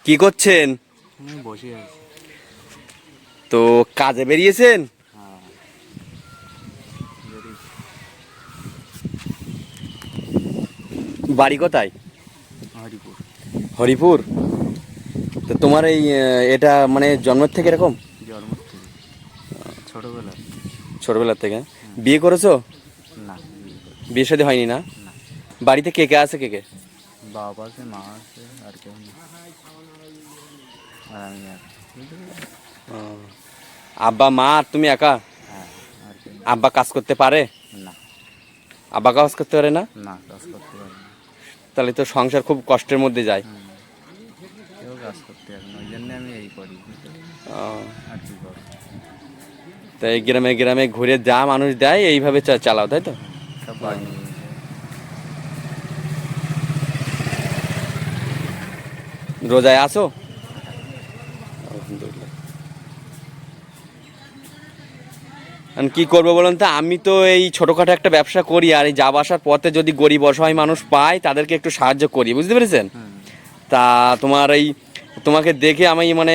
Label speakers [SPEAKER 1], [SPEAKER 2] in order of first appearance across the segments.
[SPEAKER 1] কি করছেন?
[SPEAKER 2] আমি বসে আছি।
[SPEAKER 1] তো কাজে বেরিয়েছেন?
[SPEAKER 2] হ্যাঁ,
[SPEAKER 1] বাড়ি কোথায়?
[SPEAKER 2] হরিপুর।
[SPEAKER 1] হরিপুর। তো তোমার এই এটা মানে জন্মের থেকে এরকম?
[SPEAKER 2] জন্ম থেকে, ছোটবেলা।
[SPEAKER 1] ছোটবেলার থেকে? বিয়ে করেছো?
[SPEAKER 2] না,
[SPEAKER 1] বিয়ে শাদী হয়নি না?
[SPEAKER 2] না।
[SPEAKER 1] বাড়িতে কে কে আছে, কে কে?
[SPEAKER 2] বাবা আছে, মা আছে, আর কেউ নেই। আর আমি আর বুঝতে পেরেছি?
[SPEAKER 1] ও, আব্বা মা আর তুমি একা?
[SPEAKER 2] হ্যাঁ, আর কেউ নেই।
[SPEAKER 1] আব্বা কাজ করতে পারে?
[SPEAKER 2] না,
[SPEAKER 1] আব্বা কাজ করতে পারে না?
[SPEAKER 2] না, কাজ করতে পারি না।
[SPEAKER 1] তাহলে তো সংসার খুব কষ্টের মধ্যে যায়।
[SPEAKER 2] কেউ কাজ করতে পারে না, ওই জন্য আমি এই করি, বুঝতে পেরেছি?
[SPEAKER 1] ও,
[SPEAKER 2] আর কি করো?
[SPEAKER 1] তাই গ্রামে গ্রামে ঘুরে যা মানুষ দেয় এইভাবে চালাও, তাই তো?
[SPEAKER 2] সব বাড়ি নিয়ে গেছে।
[SPEAKER 1] রোজায় আসো? আলহামদুলিল্লাহ। আর কি করবো বলুন তো, আমি তো এই ছোটোখাটো একটা ব্যবসা করি, আর এই যাওয়া আসার পথে যদি গরিব অসহায় মানুষ পায় তাদেরকে একটু সাহায্য করি, বুঝতে পেরেছেন? তা তোমার এই তোমাকে দেখে আমি মানে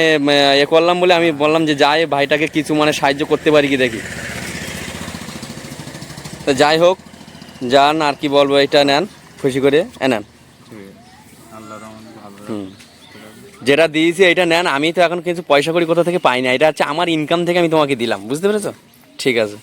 [SPEAKER 1] এ করলাম বলে আমি বললাম যে যাই ভাইটাকে কিছু মানে সাহায্য করতে পারি কি দেখি। তো যাই হোক, যান, আর কি বলবো, এটা নেন, খুশি করে নেন।
[SPEAKER 2] ঠিক আছে, আল্লাহ রহমান ভালো
[SPEAKER 1] হুম,
[SPEAKER 2] রাখুন, সুস্থ রাখুন।
[SPEAKER 1] যেটা দিয়েছি এটা নেন। আমি তো এখন কিছু পয়সা করি কোথা থেকে পাই না, এটা হচ্ছে আমার ইনকাম থেকে আমি তোমাকে দিলাম, বুঝতে পেরেছো? ঠিক আছে।